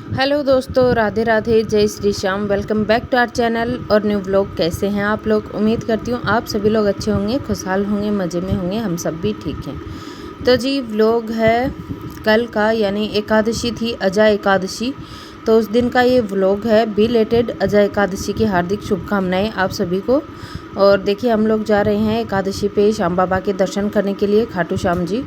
Hello दोस्तों, राधे राधे, जय Shri Shyam. Welcome back to our channel और न्यू व्लॉग। कैसे हैं आप लोग? उम्मीद करती हूँ आप सभी लोग अच्छे होंगे, खुशहाल होंगे, मज़े में होंगे। हम सब भी ठीक हैं। तो जी व्लॉग है कल का, यानी एकादशी थी, अजा एकादशी। तो उस दिन का ये व्लॉग है। बिलेटेड अजा एकादशी की हार्दिक शुभकामनाएं आप सभी को। और देखिए हम लोग जा रहे हैं एकादशी पे श्याम बाबा के दर्शन करने के लिए, खाटू श्याम जी।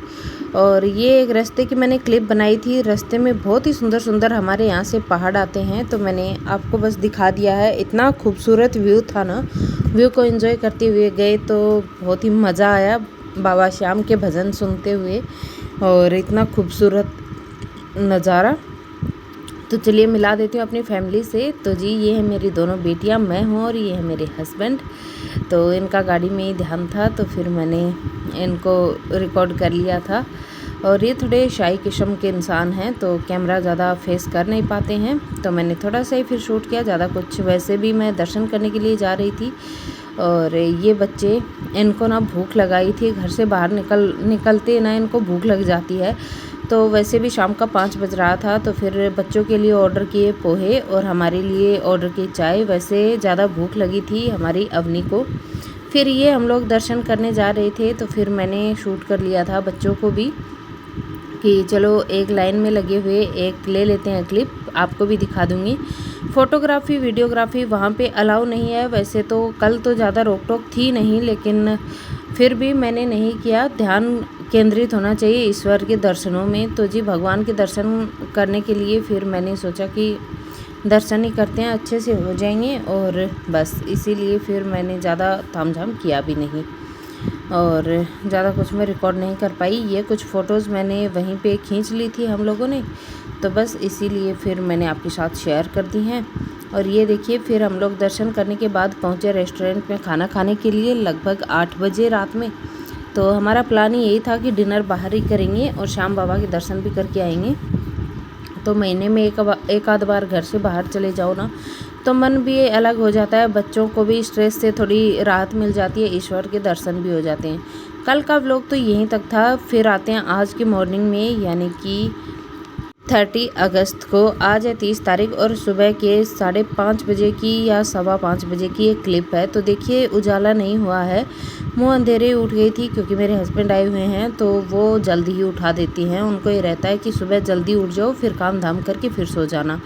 और ये एक रास्ते की मैंने क्लिप बनाई थी। रास्ते में बहुत ही सुंदर सुंदर हमारे यहाँ से पहाड़ आते हैं, तो मैंने आपको बस दिखा दिया है। इतना खूबसूरत व्यू था ना, व्यू को एंजॉय करते हुए गए तो बहुत ही मज़ा आया बाबा श्याम के भजन सुनते हुए। और इतना खूबसूरत नज़ारा। तो चलिए मिला देती हूँ अपनी फैमिली से। तो जी ये है मेरी दोनों बेटियाँ, मैं हूँ और ये है मेरे हस्बैंड। तो इनका गाड़ी में ही ध्यान था तो फिर मैंने इनको रिकॉर्ड कर लिया था। और ये थोड़े शाई किस्म के इंसान हैं तो कैमरा ज़्यादा फेस कर नहीं पाते हैं, तो मैंने थोड़ा सा ही फिर शूट किया, ज़्यादा कुछ। वैसे भी मैं दर्शन करने के लिए जा रही थी। और ये बच्चे, इनको ना भूख लगाई थी, घर से बाहर निकलते ना इनको भूख लग जाती है। तो वैसे भी शाम का 5 बज रहा था, तो फिर बच्चों के लिए ऑर्डर किए पोहे और हमारे लिए ऑर्डर की चाय। वैसे ज़्यादा भूख लगी थी हमारी अवनी को। फिर ये हम लोग दर्शन करने जा रहे थे तो फिर मैंने शूट कर लिया था बच्चों को भी, कि चलो एक लाइन में लगे हुए एक ले लेते हैं क्लिप, आपको भी दिखा दूंगी। फ़ोटोग्राफी वीडियोग्राफी वहाँ पे अलाउ नहीं है। वैसे तो कल तो ज़्यादा रोक टोक थी नहीं, लेकिन फिर भी मैंने नहीं किया। ध्यान केंद्रित होना चाहिए ईश्वर के दर्शनों में। तो जी भगवान के दर्शन करने के लिए फिर मैंने सोचा कि दर्शन ही करते हैं, अच्छे से हो जाएंगे। और बस इसीलिए फिर मैंने ज़्यादा तामझाम किया भी नहीं और ज़्यादा कुछ मैं रिकॉर्ड नहीं कर पाई। ये कुछ फ़ोटोज़ मैंने वहीं पे खींच ली थी हम लोगों ने, तो बस इसीलिए फिर मैंने आपके साथ शेयर कर दी हैं। और ये देखिए फिर हम लोग दर्शन करने के बाद पहुँचे रेस्टोरेंट में खाना खाने के लिए, लगभग 8 बजे रात में। तो हमारा प्लान ही यही था कि डिनर बाहर ही करेंगे और श्याम बाबा के दर्शन भी करके आएंगे। तो महीने में एक आध बार घर से बाहर चले जाओ ना, तो मन भी अलग हो जाता है, बच्चों को भी स्ट्रेस से थोड़ी राहत मिल जाती है, ईश्वर के दर्शन भी हो जाते हैं। कल का व्लॉग तो यहीं तक था। फिर आते हैं आज की मॉर्निंग में, यानी कि 30 अगस्त को। आज है 30 तारीख और सुबह के 5:30 बजे की या 5:15 बजे की एक क्लिप है। तो देखिए उजाला नहीं हुआ है, मुँह अंधेरे उठ गई थी, क्योंकि मेरे हस्बैंड आए हुए हैं तो वो जल्दी ही उठा देती हैं। उनको ये रहता है कि सुबह जल्दी उठ जाओ, फिर काम धाम करके फिर सो जाना।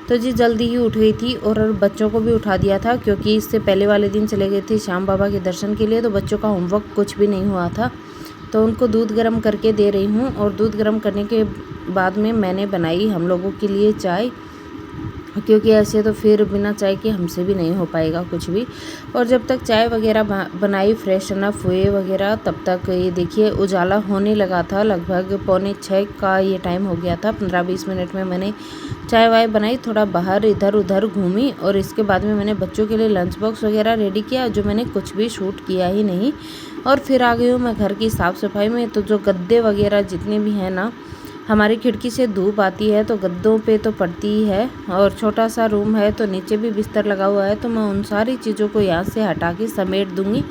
तो जी जल्दी ही उठ गई थी और बच्चों को भी उठा दिया था, क्योंकि इससे पहले वाले दिन चले गए थे श्याम बाबा के दर्शन के लिए, तो बच्चों का होमवर्क कुछ भी नहीं हुआ था। तो उनको दूध गर्म करके दे रही हूँ। और दूध गर्म करने के बाद में मैंने बनाई हम लोगों के लिए चाय, क्योंकि ऐसे तो फिर बिना चाय के हमसे भी नहीं हो पाएगा कुछ भी। और जब तक चाय वगैरह बनाई, फ्रेश अनफ हुए वगैरह, तब तक ये देखिए उजाला होने लगा था। लगभग 5:45 का ये टाइम हो गया था। 15-20 मिनट में मैंने चाय वाय बनाई, थोड़ा बाहर इधर उधर घूमी और इसके बाद में मैंने बच्चों के लिए लंच बॉक्स वगैरह रेडी किया, जो मैंने कुछ भी शूट किया ही नहीं। और फिर आ गई हूँ मैं घर की साफ़ सफाई में। तो जो गद्दे वगैरह जितने भी हैं ना, हमारी खिड़की से धूप आती है तो गद्दों पे तो पड़ती ही है। और छोटा सा रूम है तो नीचे भी बिस्तर लगा हुआ है, तो मैं उन सारी चीज़ों को यहाँ से हटा के समेट दूँगी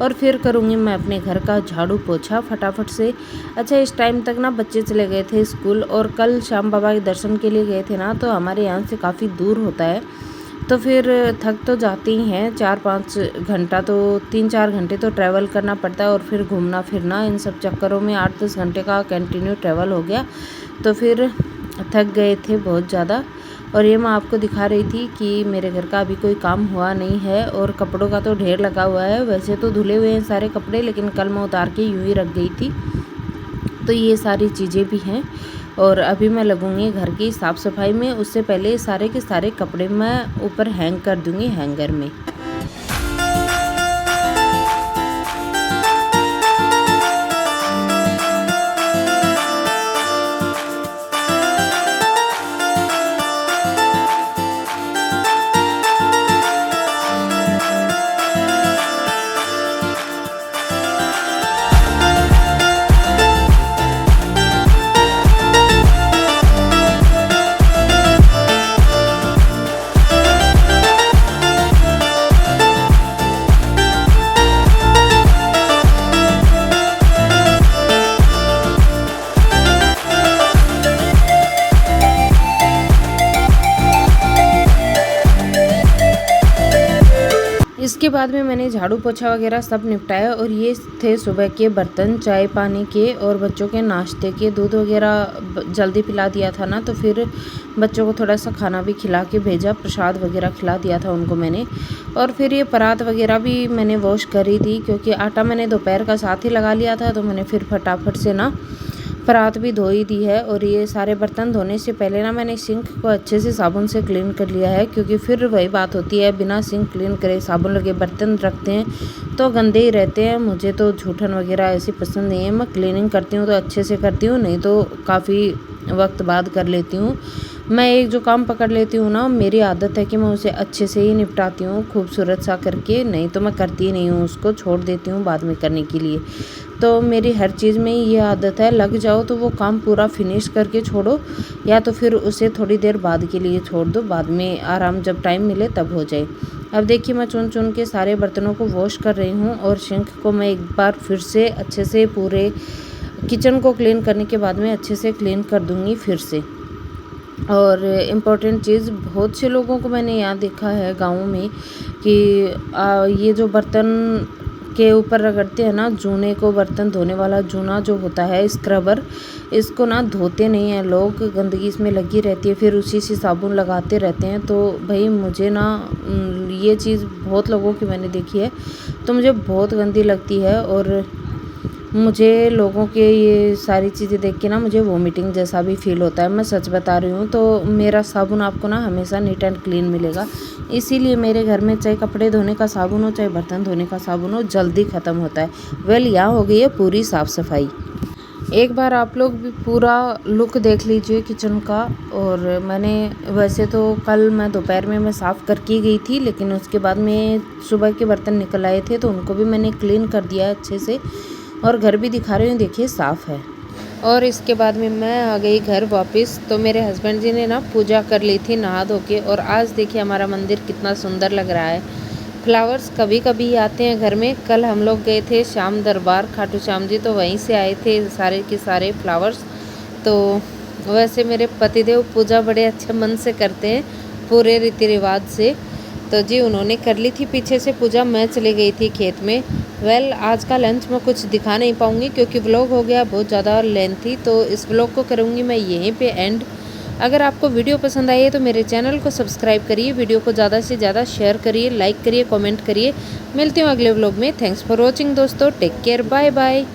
और फिर करूँगी मैं अपने घर का झाड़ू पोछा फटाफट से। अच्छा इस टाइम तक ना बच्चे चले गए थे स्कूल, और कल श्याम बाबा के दर्शन के लिए गए थे ना, तो हमारे यहाँ से काफ़ी दूर होता है, तो फिर थक तो जाते ही हैं। 4-5 घंटा तो 3-4 घंटे तो ट्रैवल करना पड़ता है, और फिर घूमना फिरना, इन सब चक्करों में 8-10 घंटे का कंटिन्यू ट्रैवल हो गया। तो फिर थक गए थे बहुत ज़्यादा। और ये मैं आपको दिखा रही थी कि मेरे घर का अभी कोई काम हुआ नहीं है और कपड़ों का तो ढेर लगा हुआ है। वैसे तो धुले हुए हैं सारे कपड़े, लेकिन कल मैं उतार के यूँ ही रख गई थी। तो ये सारी चीज़ें भी हैं और अभी मैं लगूंगी घर की साफ़ सफाई में। उससे पहले सारे के सारे कपड़े मैं ऊपर हैंग कर दूंगी हैंगर में। इसके बाद में मैंने झाड़ू पोछा वगैरह सब निपटाया और ये थे सुबह के बर्तन चाय पानी के और बच्चों के नाश्ते के। दूध वगैरह जल्दी पिला दिया था ना, तो फिर बच्चों को थोड़ा सा खाना भी खिला के भेजा, प्रसाद वगैरह खिला दिया था उनको मैंने। और फिर ये परात वगैरह भी मैंने वॉश करी थी, क्योंकि आटा मैंने दोपहर का साथ ही लगा लिया था, तो मैंने फिर फटाफट से ना परात भी धो ही दी है। और ये सारे बर्तन धोने से पहले ना मैंने सिंक को अच्छे से साबुन से क्लीन कर लिया है, क्योंकि फिर वही बात होती है, बिना सिंक क्लीन करे साबुन लगे बर्तन रखते हैं तो गंदे ही रहते हैं। मुझे तो झूठन वगैरह ऐसी पसंद नहीं है। मैं क्लीनिंग करती हूँ तो अच्छे से करती हूँ, नहीं तो काफ़ी वक्त बाद कर लेती हूँ। मैं एक जो काम पकड़ लेती हूँ ना, मेरी आदत है कि मैं उसे अच्छे से ही निपटाती हूँ, खूबसूरत सा करके, नहीं तो मैं करती नहीं हूँ, उसको छोड़ देती हूँ बाद में करने के लिए। तो मेरी हर चीज़ में ये आदत है, लग जाओ तो वो काम पूरा फिनिश करके छोड़ो, या तो फिर उसे थोड़ी देर बाद के लिए छोड़ दो, बाद में आराम जब टाइम मिले तब हो जाए। अब देखिए मैं चुन चुन के सारे बर्तनों को वॉश कर रही हूँ और सिंक को मैं एक बार फिर से अच्छे से पूरे किचन को क्लीन करने के बाद में अच्छे से क्लीन कर दूँगी फिर से। और इम्पॉर्टेंट चीज़, बहुत से लोगों को मैंने यहाँ देखा है गाँव में कि ये जो बर्तन के ऊपर रगड़ते हैं ना जूने को, बर्तन धोने वाला जूना जो होता है स्क्रबर, इसको ना धोते नहीं हैं लोग, गंदगी इसमें लगी रहती है, फिर उसी से साबुन लगाते रहते हैं। तो भाई मुझे ना ये चीज़ बहुत लोगों की मैंने देखी है, तो मुझे बहुत गंदी लगती है। और मुझे लोगों के ये सारी चीज़ें देख के ना मुझे वॉमिटिंग जैसा भी फील होता है, मैं सच बता रही हूँ। तो मेरा साबुन आपको ना हमेशा नीट एंड क्लीन मिलेगा, इसीलिए मेरे घर में चाहे कपड़े धोने का साबुन हो चाहे बर्तन धोने का साबुन हो, जल्दी ख़त्म होता है। वेल यहाँ हो गई है पूरी साफ़ सफाई। एक बार आप लोग भी पूरा लुक देख लीजिए किचन का। और मैंने वैसे तो कल मैं दोपहर में मैं साफ़ करके गई थी, लेकिन उसके बाद में सुबह के बर्तन निकल आए थे तो उनको भी मैंने क्लीन कर दिया है अच्छे से, और घर भी दिखा रही हूँ, देखिए साफ़ है। और इसके बाद में मैं आ गई घर वापस। तो मेरे हस्बैंड जी ने ना पूजा कर ली थी नहा धो के, और आज देखिए हमारा मंदिर कितना सुंदर लग रहा है। फ्लावर्स कभी कभी आते हैं घर में। कल हम लोग गए थे श्याम दरबार खाटू श्याम जी, तो वहीं से आए थे सारे के सारे फ्लावर्स। तो वैसे मेरे पतिदेव पूजा बड़े अच्छे मन से करते हैं, पूरे रीति रिवाज से। तो जी उन्होंने कर ली थी पीछे से पूजा, मैं चली गई थी खेत में। वेल आज का लंच मैं कुछ दिखा नहीं पाऊँगी क्योंकि व्लॉग हो गया बहुत ज़्यादा लेंथी, तो इस व्लॉग को करूँगी मैं यहीं पे एंड। अगर आपको वीडियो पसंद आई है तो मेरे चैनल को सब्सक्राइब करिए, वीडियो को ज़्यादा से ज़्यादा शेयर करिए, लाइक करिए, कमेंट करिए। मिलती हूँ अगले व्लॉग में। थैंक्स फॉर वॉचिंग दोस्तों, टेक केयर, बाय बाय।